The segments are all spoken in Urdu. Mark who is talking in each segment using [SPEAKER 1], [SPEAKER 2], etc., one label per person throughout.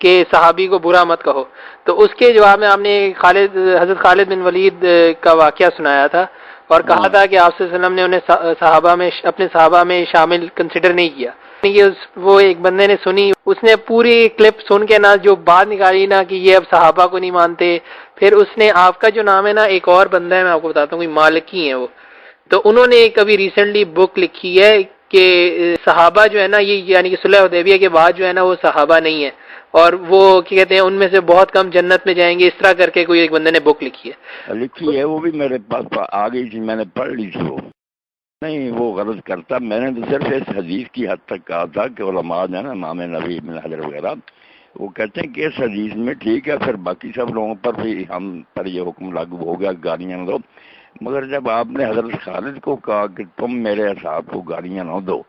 [SPEAKER 1] کہ صحابی کو برا مت کہو، تو اس کے جواب میں آپ نے حضرت خالد بن ولید کا واقعہ سنایا تھا اور کہا تھا کہ آپ صلی اللہ علیہ وسلم نے انہیں اپنے صحابہ میں شامل کنسیڈر نہیں کیا. وہ ایک بندے نے سنی، اس نے پوری کلپ سن کے نا جو بات نکالی نا کہ یہ اب صحابہ کو نہیں مانتے. پھر اس نے آپ کا جو نام ہے نا، ایک اور بندہ ہے میں آپ کو بتاتا ہوں، کوئی مالکی ہیں وہ، تو انہوں نے کبھی ریسنٹلی بک لکھی ہے کہ صحابہ جو ہے نا یہ یعنی کہ صلح حدیبیہ کے بعد جو ہے نا وہ صحابہ نہیں ہے، اور وہ کیا کہتے ہیں ان میں سے بہت کم جنت میں جائیں گے، اس طرح کر کے کوئی ایک بندے نے بک لکھی ہے.
[SPEAKER 2] وہ بھی میرے پاس آ گئی تھی، میں نے پڑھ لی تھی. وہ نہیں وہ غلط کرتا، میں نے تو صرف اس حدیث کی حد تک کہا تھا کہ علماء جو ہے نا امام نبی ابن حجر وغیرہ وہ کہتے ہیں کہ اس حدیث میں ٹھیک ہے، پھر باقی سب لوگوں پر بھی ہم پر یہ حکم لاگو ہو گیا گالیاں نہ دو، مگر جب آپ نے حضرت خالد کو کہا کہ تم میرے اصحاب کو گالیاں نہ دو،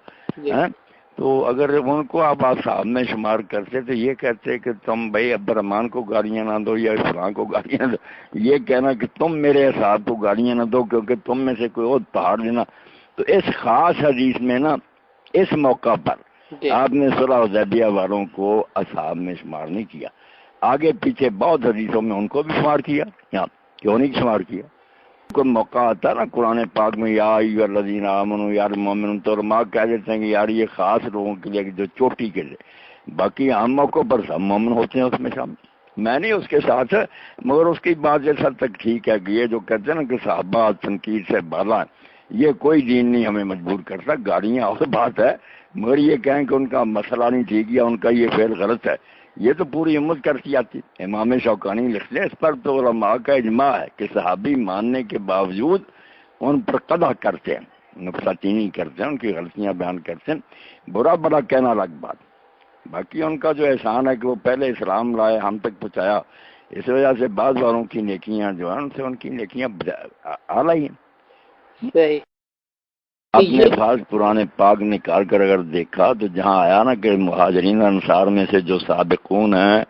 [SPEAKER 2] تو اگر ان کو آپ اصحاب میں شمار کرتے تو یہ کہتے کہ تم بھائی عبد الرحمان کو گالیاں نہ دو یا فلاں کو گالیاں نہ دو، یہ کہنا کہ تم میرے اصحاب کو گالیاں نہ دو کیونکہ تم میں سے کوئی اور پہاڑ دینا. تو اس خاص حدیث میں نا اس موقع پر آپ نے صلح حدیبیہ والوں کو اصحاب میں شمار نہیں کیا. آگے پیچھے بہت حدیثوں میں ان کو بھی شمار کیا، کیوں نہیں شمار کیا؟ کوئی موقع آتا نا قرآن پاک میں یا ایھا الذین آمنوا یا المؤمنون، تو علماء کہہ دیتے ہیں کہ یار یہ خاص لوگوں کے لیے جو چوٹی کے لیے، باقی عام موقعوں پر سب مومن ہوتے ہیں اس میں شامل. میں نہیں اس کے ساتھ ہے، مگر اس کی بات اس حد تک ٹھیک ہے کہ یہ جو کہتے ہیں نا کہ صحابہ تنقید سے بالا ہے، یہ کوئی دین نہیں ہمیں مجبور کرتا. گاڑیاں اور بات ہے، مگر یہ کہیں کہ ان کا مسئلہ نہیں ٹھیک یا ان کا یہ فعل غلط ہے، یہ تو پوری امت کرتی آتی. امام شوکانی لکھتے ہیں اس پر تو علماء کا اجماع ہے کہ صحابی ماننے کے باوجود ان پر قدح کرتے ہیں، نقصہ چینی کرتے ہیں، ان کی غلطیاں بیان کرتے ہیں، برا بڑا کہنا الگ بات. باقی ان کا جو احسان ہے کہ وہ پہلے اسلام لائے، ہم تک پہنچایا، اس وجہ سے بعض والوں کی نیکیاں جو ہیں ان سے ان کی نیکیاں اعلیٰ ہی ہیں.
[SPEAKER 1] صحیح.
[SPEAKER 2] آپ نے خاص قرآن پاک نکال کر اگر دیکھا تو جہاں آیا نا کہ مہاجرین انصار میں سے جو سابقون ہیں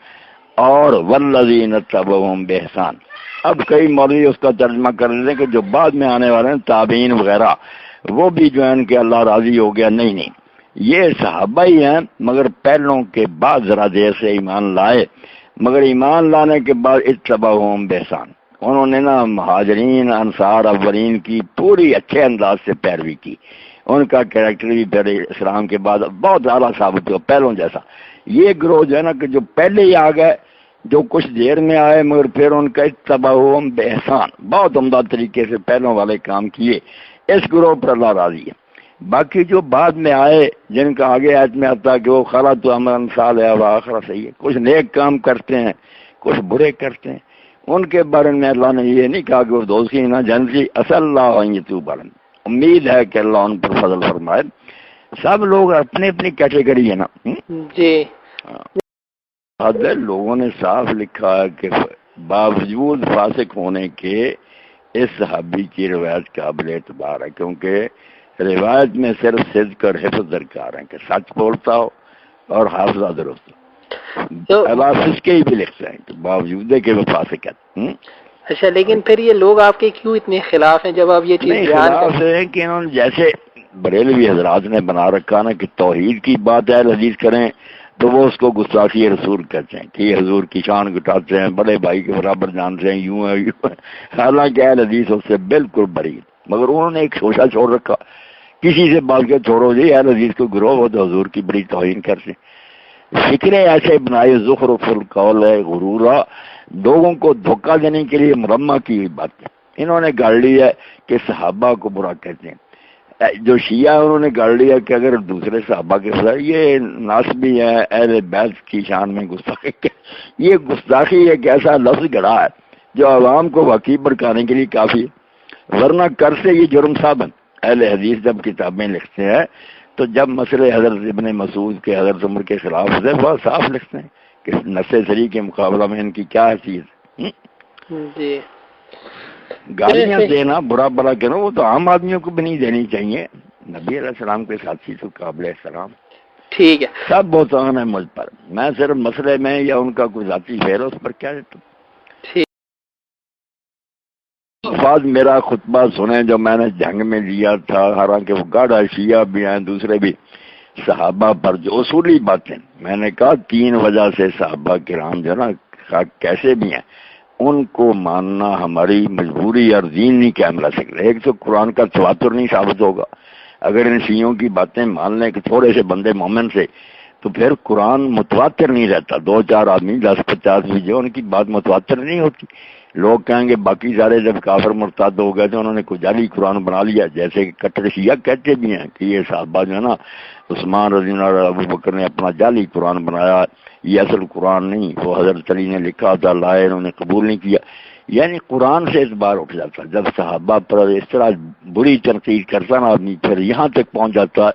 [SPEAKER 2] اور والذین اتبعوہم بإحسان، اب کئی مولوی اس کا ترجمہ کر دیتے ہیں کہ جو بعد میں آنے والے ہیں تابعین وغیرہ وہ بھی جو ہیں کہ اللہ راضی ہو گیا. نہیں، یہ صحابہ ہی ہیں مگر پہلوں کے بعد ذرا دیر سے ایمان لائے، مگر ایمان لانے کے بعد اتبعوہم بإحسان، انہوں نے نا مہاجرین انصار اولین کی پوری اچھے انداز سے پیروی کی. ان کا کریکٹر بھی پہلے اسلام کے بعد بہت اعلیٰ ثابت ہوا پہلوں جیسا. یہ گروہ جو ہے نا کہ جو پہلے ہی آ گئے، جو کچھ دیر میں آئے مگر پھر ان کا اتبعوہم بإحسان بہت عمدہ طریقے سے پہلوں والے کام کیے، اس گروہ پر اللہ راضی ہے. باقی جو بعد میں آئے جن کا آگے آیت میں آتا کہ وہ خلط عملا صالحا وآخر سیئا، کچھ نیک کام کرتے ہیں کچھ برے کرتے ہیں، ان کے بارے میں اللہ نے یہ نہیں کہا کہ وہ دوزخی نہ جنتی، عسى اللہ ان يتوب علیہم، امید ہے کہ اللہ ان پر فضل فرمائے. سب لوگ اپنی اپنی کیٹیگری ہے نا.
[SPEAKER 1] جی
[SPEAKER 2] لوگوں نے صاف لکھا ہے کہ باوجود فاسق ہونے کے اس صحابی کی روایت قابل اعتبار ہے، کیونکہ روایت میں صرف صدق اور حفظ درکار ہے کہ سچ بولتا ہو اور حافظہ درست ہو. اس کے ہی بھی لکھتے ہیں کہ باوجود کہ وہ فاسق ہے.
[SPEAKER 1] اچھا، لیکن پھر یہ لوگ آپ کے کیوں اتنے خلاف ہیں جب آپ یہ چیز
[SPEAKER 2] خلاف ہیں کہ انہوں نے جیسے بریلوی حضرات نے بنا رکھا نا کہ توحید کی بات ہے حدیث کریں تو وہ اس کو گستاخی رسول کہتے ہیں کہ حضور کی شان گٹاتے ہیں، بڑے بھائی کے برابر جانتے ہیں، یوں ہے یوں ہے. حالانکہ اہل حدیث اس سے بالکل بری، مگر انہوں نے ایک شوشہ چھوڑ رکھا، کسی سے بات کے چھوڑو جی اہل حدیث کو گروہ ہو تو حضور کی بڑی توہین کرتے ہیں. فکریں ایسے بنائے زخرف القول ہے غرورا، لوگوں کو دھوکہ دینے کے لیے مرمہ کی ہوئی بات ہے. انہوں نے گاڑ لی ہے کہ صحابہ کو برا کہتے ہیں. جو شیعہ انہوں نے گاڑ لیا کہ اگر دوسرے صحابہ کے خلاف یہ ناسبی ہے، اہل بیت کی شان میں گستاخی. یہ گستاخی ایک ایسا لفظ گڑا ہے جو عوام کو واقعی بھڑکانے کے لیے کافی ہے، ورنہ کر سے یہ جرم ثابت. اہل حدیث جب کتابیں لکھتے ہیں تو جب مسئلے حضرت ابن مسعود کے حضرت عمر کے خلاف ہوتے بہت صاف لکھتے ہیں کہ نص صریح کے مقابلہ میں ان کی کیا حیثیت.
[SPEAKER 1] جی
[SPEAKER 2] گالیاں دینا برا بلا کہنا وہ تو عام آدمیوں کو بھی نہیں دینی چاہیے، نبی علیہ السلام کے ساتھی تو قابل احترام.
[SPEAKER 1] ٹھیک ہے،
[SPEAKER 2] سب بہتان ہے مجھ پر، میں صرف مسئلے میں یا ان کا کوئی ذاتی فعل اس پر کیا دیتا ہوں. بعد میرا خطبہ سنیں جو میں نے جنگ میں لیا تھا، حالانکہ وہ گاڑا شیعہ بھی ہیں دوسرے بھی، صحابہ پر جو اصولی باتیں، میں نے کہا 3 وجہ سے صحابہ کرام جو نا کیسے بھی ہیں ان کو ماننا ہماری مجبوری اور دین نہیں قائم رہ سکتا۔ ایک تو قرآن کا تواتر نہیں ثابت ہوگا، اگر ان شیعوں کی باتیں مان لیں کہ تھوڑے سے بندے مومن سے، تو پھر قرآن متواتر نہیں رہتا۔ 2-4 آدمی 10-50 بھی جو ان کی بات متواتر نہیں ہوتی۔ لوگ کہیں گے باقی سارے جب کافر مرتد ہو گئے تو انہوں نے کوئی جعلی قرآن بنا لیا، جیسے کہ کٹر شیعہ کہتے بھی ہیں کہ یہ صحابہ جو ہے نا عثمان رضی اللہ عنہ ابو بکر نے اپنا جعلی قرآن بنایا، یہ اصل قرآن نہیں، وہ حضرت علی نے لکھا تھا، لائے انہوں نے قبول نہیں کیا۔ یعنی قرآن سے اس بار اٹھ جاتا، جب صحابہ پر اس طرح بری تنقید کرتا نا آدمی، پھر یہاں تک پہنچ جاتا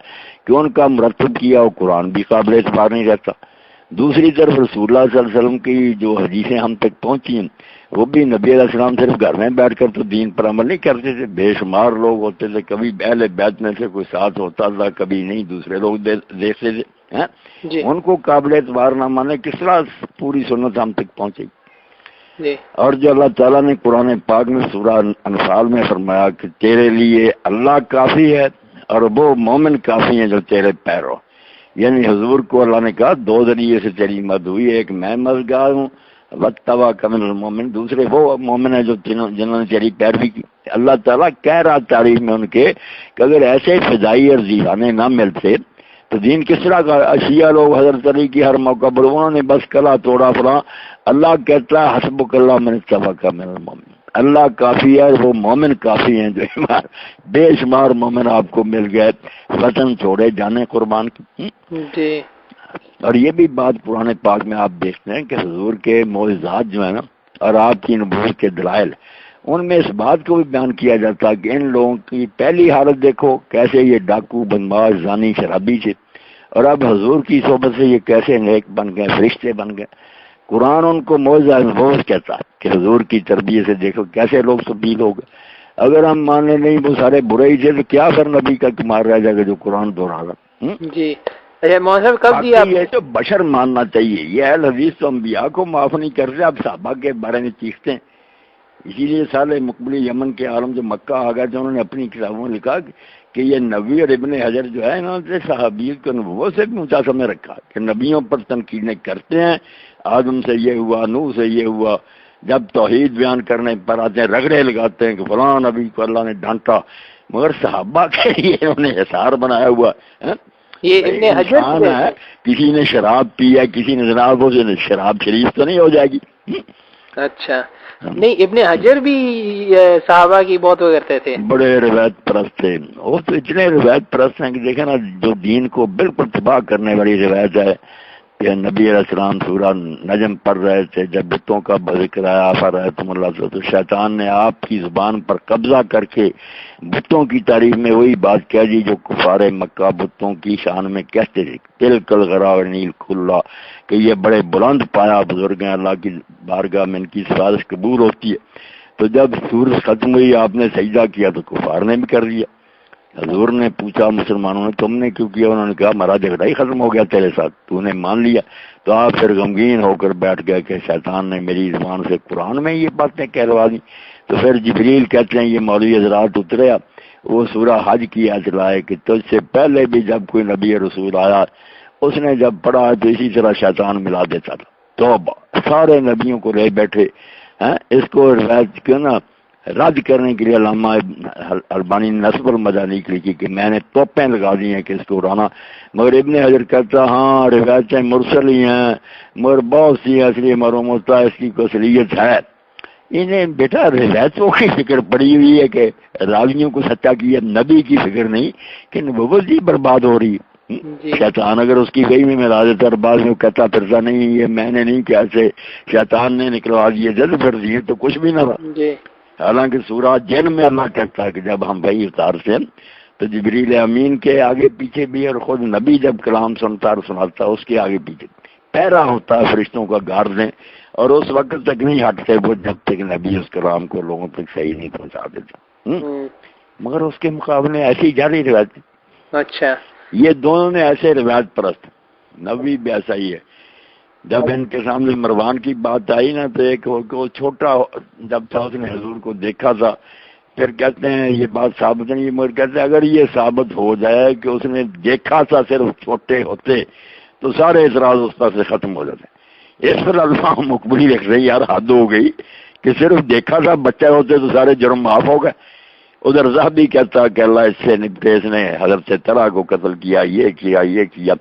[SPEAKER 2] کہ ان کا مرتب کیا وہ قرآن بھی قابل اعتبار نہیں رہتا۔ دوسری طرف رسول اللہ صلی اللہ علیہ وسلم کی جو حدیثیں ہم تک پہنچی ہیں، وہ بھی نبی علیہ السلام صرف گھر میں بیٹھ کر تو دین پر عمل نہیں کرتے تھے، بے شمار لوگ ہوتے تھے، کبھی اہل بیت میں سے کوئی ساتھ ہوتا تھا، کبھی نہیں، دوسرے لوگ دیکھتے تھے ہیں؟
[SPEAKER 1] جی
[SPEAKER 2] ان کو قابل اعتبار نہ مانے، کس طرح پوری سنت ہم تک پہنچے؟
[SPEAKER 1] جی
[SPEAKER 2] اور جو اللہ تعالیٰ نے قرآن پاک میں سورہ انفال میں فرمایا کہ تیرے لیے اللہ کافی ہے اور وہ مومن کافی ہیں جو تیرے پیرو، یعنی حضور کو اللہ نے کہا 2 ذریعے سے تیری مدد ہوئی، ایک میں مددگار ہوں وَاتَّبَعَكَ کمل المومن، دوسرے وہ مومن ہے جو جنہوں نے تیری پیروی کی۔ اللہ تعالیٰ کہہ رہا تعریف میں ان کے کہ اگر ایسے فضائی اور ذیلانے نہ ملتے تو دین کس طرح کا؟ شیعہ لوگ حضرت علی کی ہر موقع پر انہوں نے بس کلا توڑا فلاں، اللہ کہتا ہے حسبک اللہ من اتبعک من المومن، اللہ کافی ہے، وہ مومن کافی ہیں جو ایمان، بے شمار مومن آپ کو مل گئے، وطن چھوڑے جانے قربان کی۔
[SPEAKER 1] جی
[SPEAKER 2] اور یہ بھی بات قرآن پاک میں آپ دیکھتے ہیں کہ حضور کے معجزات جو ہیں نا اور آپ کی نبوت کے دلائل، ان میں اس بات کو بھی بیان کیا جاتا ہے کہ ان لوگوں کی پہلی حالت دیکھو کیسے یہ ڈاکو بدماش زانی شرابی تھے، اور اب حضور کی صحبت سے یہ کیسے نیک بن گئے، فرشتے بن گئے۔ قرآن ان کو معجزہ نبوت کہتا ہے کہ حضور کی تربیت سے دیکھو کیسے لوگ تبدیل ہو گئے۔ اگر ہم مانے نہیں وہ سارے برے ہی تھے تو کیا پھر نبی کا کمار رہ جائے گا جو قرآن دوہرا رہا۔
[SPEAKER 1] جی اچھا مولانا صاحب کب دی آپ
[SPEAKER 2] یہ تو بشر ماننا چاہیے، یہ اہل حدیث تو انبیاء کو معاف نہیں کرتے، اب صحابہ کے بارے میں چیختے ہیں۔ اسی لیے سال مقبلی یمن کے عالم جو مکہ آ گئے تھے انہوں نے اپنی کتابوں میں لکھا کہ یہ نبی اور ابن حجر جو ہے انہوں نے صحابیت کو نبوت سے بھی اونچا سمجھ رکھا کہ نبیوں پر تنقیدیں کرتے ہیں، آدم سے یہ ہوا، نوح سے یہ ہوا، جب توحید بیان کرنے پر آتے ہیں رگڑے لگاتے ہیں کہ فلاں نبی کو اللہ نے ڈانٹا، مگر صحابہ کے لیے انہوں نے حصار بنایا ہوا ہے۔
[SPEAKER 1] یہ ابن حجر
[SPEAKER 2] انسان ہے، کسی نے شراب پی ہے، کسی نے جناب وہ شراب شریف تو نہیں ہو جائے گی۔
[SPEAKER 1] اچھا نہیں ابن حجر بھی صحابہ کی بہت وہ کرتے تھے،
[SPEAKER 2] بڑے روایت پرست تھے، وہ تو اتنے روایت پرست ہیں کہ دیکھیں نا جو دین کو بالکل تباہ کرنے والی روایت ہے کہ نبی علیہ السلام سورہ نجم پڑھ رہے تھے، جب بتوں کا ذکر آیا فرأیتم اللہ تو شیطان نے آپ کی زبان پر قبضہ کر کے بتوں کی تعریف میں وہی بات کہہ دی جو کفار مکہ بتوں کی شان میں کہتے تھے، تلک الغراء کھلا، کہ یہ بڑے بلند پایا بزرگ ہیں، اللہ کی بارگاہ میں ان کی سفارش قبول ہوتی ہے۔ تو جب سورج ختم ہوئی آپ نے سجدہ کیا تو کفار نے بھی کر دیا۔ حضور نے پوچھا مسلمانوں نے تم نے کیوں کیا؟ انہوں نے کہا ہمارا جھگڑا ہی ختم ہو گیا تیرے ساتھ، تو نے مان لیا۔ تو آپ پھر غمگین ہو کر بیٹھ گئے کہ شیطان نے میری زبان سے قرآن میں یہ باتیں کہلوا دی۔ تو پھر جبریل کہتے ہیں یہ مولوی حضرات اترے، وہ سورہ حج کی آیت لائے کہ تجھ سے پہلے بھی جب کوئی نبی رسول آیا اس نے جب پڑھا تو اسی طرح شیطان ملا دیتا تھا۔ توبہ، سارے نبیوں کو لے بیٹھے ہیں۔ اس کو روایت کیوں نا رد کرنے کے لیے علامہ البانی نے نصب المجانی لکھی کہ میں نے توپیں لگا دی ہیں کہ اس کو اڑانا، مگر ابن حجر کہتا ہاں روایتیں مرسل ہی ہیں مگر بہت سی اصلی معلوم ہوتا ہے اس کی کوئی اصلیت ہے۔ انہیں بیٹا روایتوں کی فکر پڑی ہوئی ہے کہ راویوں کو سچا کیا، نبی کی فکر نہیں کہ نبوت ہی برباد ہو رہی ہے۔ شیطان اگر اس کی وہی میں ملا دیتا اور بعد میں کہتا پھرتا نہیں یہ میں نے نہیں کیا، سے شیطان نے نکلوا دیے جلد پھر دیے تو کچھ بھی نہ رہا۔ حالانکہ سورہ جن میں اللہ کہتا ہے کہ جب ہم وہی اتار سے تو جبریل امین کے آگے پیچھے بھی، اور خود نبی جب کلام سنتا اور سناتا اس کے آگے پیچھے پہرا ہوتا ہے فرشتوں کا گارڈ دیں، اور اس وقت تک نہیں ہٹتے وہ جب تک نبی اس کلام کو لوگوں تک صحیح نہیں پہنچا دیتا۔ مگر اس کے مقابلے ایسی جاری روایت۔ اچھا یہ دونوں نے ایسے روایت پرست، نبی بھی ایسا ہی ہے۔ جب ان کے سامنے مروان کی بات آئی نا تو ایک چھوٹا جب تھا اس نے حضور کو دیکھا تھا پھر کہتے ہیں یہ بات ثابت نہیں، مگر کہتے ہیں اگر یہ ثابت ہو جائے کہ اس نے دیکھا تھا صرف چھوٹے ہوتے تو سارے اعتراض اس پر سے ختم ہو جاتے ہیں۔ اس پر اللہ مقبولی رکھ رہے یار حد ہو گئی کہ صرف دیکھا تھا بچہ ہوتے تو سارے جرم معاف ہو گئے۔ ادھر زہبی کہتا کہ اللہ اس سے نپٹے، اس نے حضرت طلحہ کو قتل کیا، یہ کیا،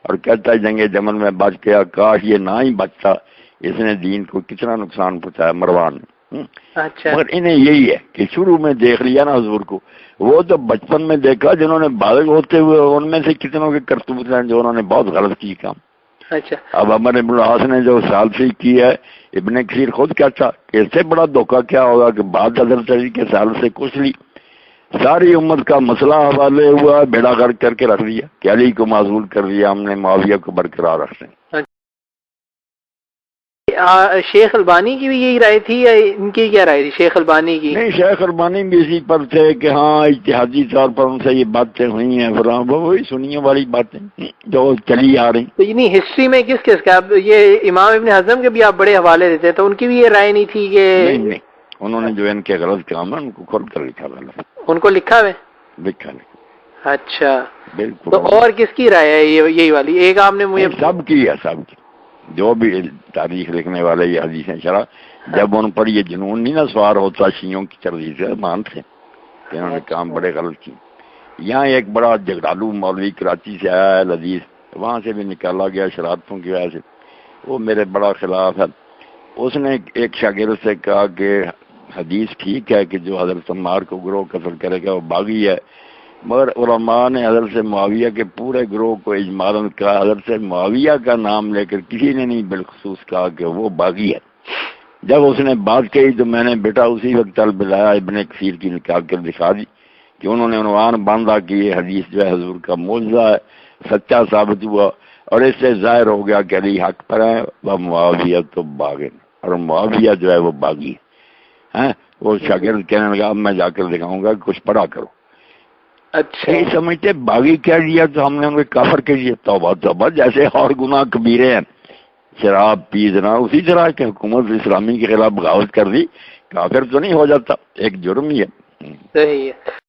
[SPEAKER 2] اور کہتا ہے جنگ جمل میں بچ گیا، کاش یہ نہ ہی بچتا، اس نے دین کو کتنا نقصان پہنچایا مروان نے۔
[SPEAKER 1] اچھا
[SPEAKER 2] مگر انہیں یہی ہے کہ شروع میں دیکھ لیا نا حضور کو، وہ تو بچپن میں دیکھا، جنہوں نے بالغ ہوتے ہوئے ان میں سے کتنوں کے کرتوت ہیں جو انہوں نے بہت غلط کی کام۔
[SPEAKER 1] اچھا
[SPEAKER 2] اب عمر ابن العاص نے جو ثالثی کی ہے، ابن کثیر خود کہتا کہ اس سے بڑا دھوکہ کیا ہوگا کہ بعد حضرت علی کے سال سے کچھ لی، ساری امت کا مسئلہ حوالے ہوا، بیڑا غرق کر کے رکھ دیا کہ علی کو معزول کر دیا ہم نے، معاویہ کو برقرار رکھتے ہیں۔
[SPEAKER 1] شیخ البانی کی بھی یہی رائے تھی یا ان کی کیا رائے تھی شیخ البانی کی؟
[SPEAKER 2] نہیں، شیخ البانی بھی اسی پر تھے کہ ہاں اجتہادی طور پر ان سے یہ باتیں ہوئی ہیں، فلاں وہی سنیے والی باتیں جو چلی آ رہی۔
[SPEAKER 1] تو یعنی ہسٹری میں کس کس کا، یہ امام ابن حزم کے بھی آپ بڑے حوالے دیتے ہیں، تو ان کی بھی یہ رائے نہیں تھی کہ؟
[SPEAKER 2] نہیں، انہوں نے جو ان کے غلط کام ہے ان کو کھول کر لکھا تھا،
[SPEAKER 1] ان کو لکھا ہے؟
[SPEAKER 2] لکھا
[SPEAKER 1] اچھا،
[SPEAKER 2] بالکل۔
[SPEAKER 1] تو اور کس کی رائے ہے یہی والی؟ ایک آپ نے مجھے
[SPEAKER 2] سب کی ہے، سب کی، جو بھی تاریخ لکھنے والے یہ حدیثیں شرح، جب ان پر یہ جنون نہیں نا سوار ہوتا شیعوں کی تردید سے مانتے کہ انہوں نے کام بڑے غلط کی۔ یہاں ایک بڑا جگرالو مولوی کراچی سے آیا ہے لذیذ، وہاں سے بھی نکالا گیا شرارتوں کی وجہ سے، وہ میرے بڑا خلاف ہے۔ اس نے ایک شاگرد سے کہا کہ حدیث ٹھیک ہے کہ جو حضرت عمار کو گروہ قتل کرے گا وہ باغی ہے، مگر علماء نے حضرت معاویہ کے پورے گروہ کو اجمالاً کہا، حضرت معاویہ کا نام لے کر کسی نے نہیں بالخصوص کہا کہ وہ باغی ہے۔ جب اس نے بات کہی تو میں نے بیٹا اسی وقت چل بلایا، ابن کثیر کی نکال کر دکھا دی کہ انہوں نے عنوان باندھا کہ یہ حدیث جو ہے حضور کا معجزہ ہے، سچا ثابت ہوا، اور اس سے ظاہر ہو گیا کہ علی حق پر ہے، وہ معاویہ تو باغن، اور معاویہ جو ہے وہ باغی ہے۔ وہ شاگرد کہنے لگا اب میں جا کر دکھاؤں گا، کچھ پڑھا کرو۔
[SPEAKER 1] اچھا
[SPEAKER 2] نہیں سمجھتے باغی کہہ دیا تو ہم نے ان کو کافر کہہ دیا، توبہ توبہ، جیسے اور گناہ کبیرے ہیں، شراب پینا اسی طرح کہ حکومت اسلامی کے خلاف بغاوت کر دی، کافر تو نہیں ہو جاتا، ایک جرم ہی ہے۔
[SPEAKER 1] صحیح ہے۔